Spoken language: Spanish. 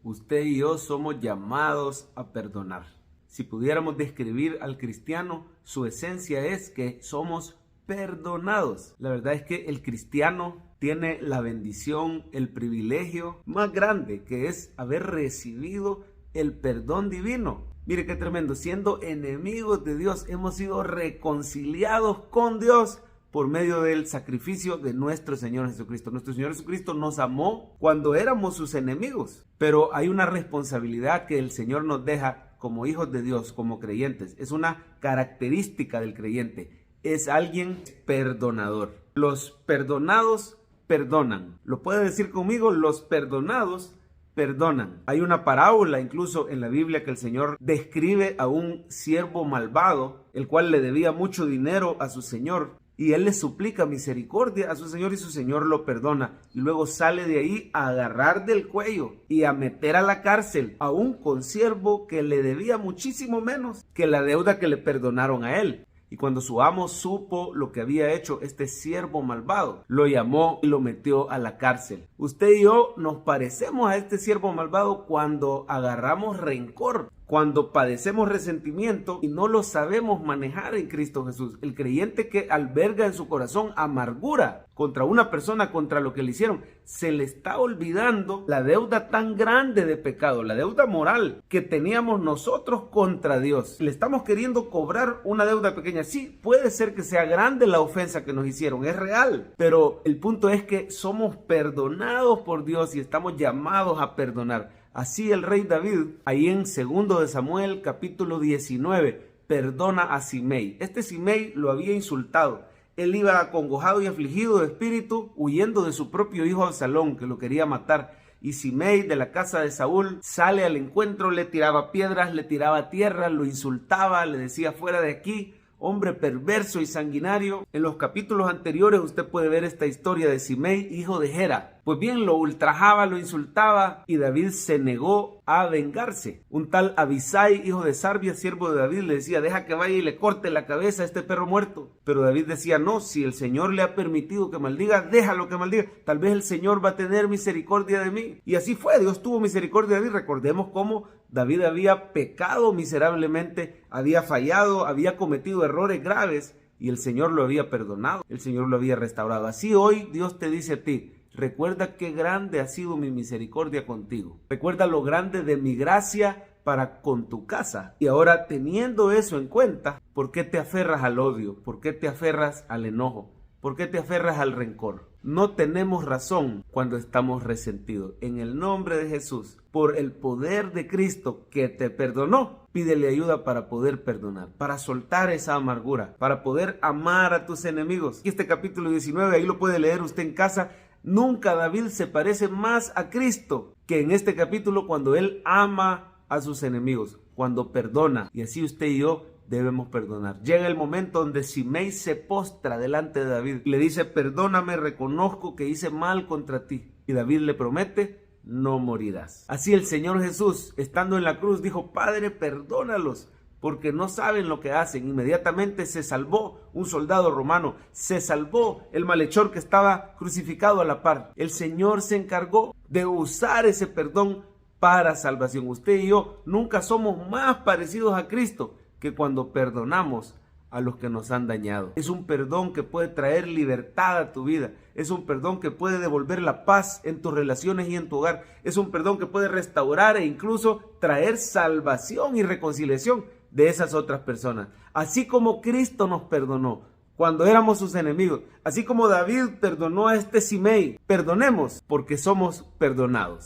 Usted y yo somos llamados a perdonar. Si pudiéramos describir al cristiano, su esencia es que somos perdonados. La verdad es que el cristiano tiene la bendición, el privilegio más grande, que es haber recibido el perdón divino. Mire qué tremendo, siendo enemigos de Dios, hemos sido reconciliados con Dios por medio del sacrificio de nuestro Señor Jesucristo. Nuestro Señor Jesucristo nos amó cuando éramos sus enemigos, pero hay una responsabilidad que el Señor nos deja como hijos de Dios, como creyentes. Es una característica del creyente, es alguien perdonador. Los perdonados perdonan. ¿Lo puede decir conmigo? Los perdonados perdonan. Hay una parábola incluso en la Biblia que el Señor describe a un siervo malvado, el cual le debía mucho dinero a su señor, y él le suplica misericordia a su señor y su señor lo perdona. Y luego sale de ahí a agarrar del cuello y a meter a la cárcel a un consiervo que le debía muchísimo menos que la deuda que le perdonaron a él. Y cuando su amo supo lo que había hecho este siervo malvado, lo llamó y lo metió a la cárcel. Usted y yo nos parecemos a este siervo malvado cuando agarramos rencor, cuando padecemos resentimiento y no lo sabemos manejar en Cristo Jesús. El creyente que alberga en su corazón amargura contra una persona, contra lo que le hicieron, se le está olvidando la deuda tan grande de pecado, la deuda moral que teníamos nosotros contra Dios. Le estamos queriendo cobrar una deuda pequeña. Sí, puede ser que sea grande la ofensa que nos hicieron, es real, pero el punto es que somos perdonados por Dios y estamos llamados a perdonar. Así el rey David, ahí en 2 de Samuel, capítulo 19, perdona a Simei. Este Simei lo había insultado. Él iba acongojado y afligido de espíritu, huyendo de su propio hijo Absalón, que lo quería matar. Y Simei, de la casa de Saúl, sale al encuentro, le tiraba piedras, le tiraba tierra, lo insultaba, le decía fuera de aquí, hombre perverso y sanguinario. En los capítulos anteriores usted puede ver esta historia de Simei, hijo de Gera. Pues bien, lo ultrajaba, lo insultaba y David se negó a vengarse. Un tal Abisai, hijo de Sarbia, siervo de David, le decía, deja que vaya y le corte la cabeza a este perro muerto. Pero David decía, no, si el Señor le ha permitido que maldiga, déjalo que maldiga. Tal vez el Señor va a tener misericordia de mí. Y así fue, Dios tuvo misericordia de David. Recordemos cómo David había pecado miserablemente, había fallado, había cometido errores graves y el Señor lo había perdonado, el Señor lo había restaurado. Así hoy Dios te dice a ti, recuerda qué grande ha sido mi misericordia contigo. Recuerda lo grande de mi gracia para con tu casa. Y ahora, teniendo eso en cuenta, ¿por qué te aferras al odio? ¿Por qué te aferras al enojo? ¿Por qué te aferras al rencor? No tenemos razón cuando estamos resentidos. En el nombre de Jesús, por el poder de Cristo que te perdonó, pídele ayuda para poder perdonar, para soltar esa amargura, para poder amar a tus enemigos. Y este capítulo 19, ahí lo puede leer usted en casa. Nunca David se parece más a Cristo que en este capítulo cuando él ama a sus enemigos, cuando perdona. Y así usted y yo debemos perdonar. Llega el momento donde Simei se postra delante de David y le dice, perdóname, reconozco que hice mal contra ti. Y David le promete, no morirás. Así el Señor Jesús, estando en la cruz, dijo, Padre, perdónalos, porque no saben lo que hacen. Inmediatamente se salvó un soldado romano, se salvó el malhechor que estaba crucificado a la par. El Señor se encargó de usar ese perdón para salvación. Usted y yo nunca somos más parecidos a Cristo que cuando perdonamos a los que nos han dañado. Es un perdón que puede traer libertad a tu vida. Es un perdón que puede devolver la paz en tus relaciones y en tu hogar. Es un perdón que puede restaurar e incluso traer salvación y reconciliación de esas otras personas. Así como Cristo nos perdonó cuando éramos sus enemigos, así como David perdonó a este Simei, perdonemos porque somos perdonados.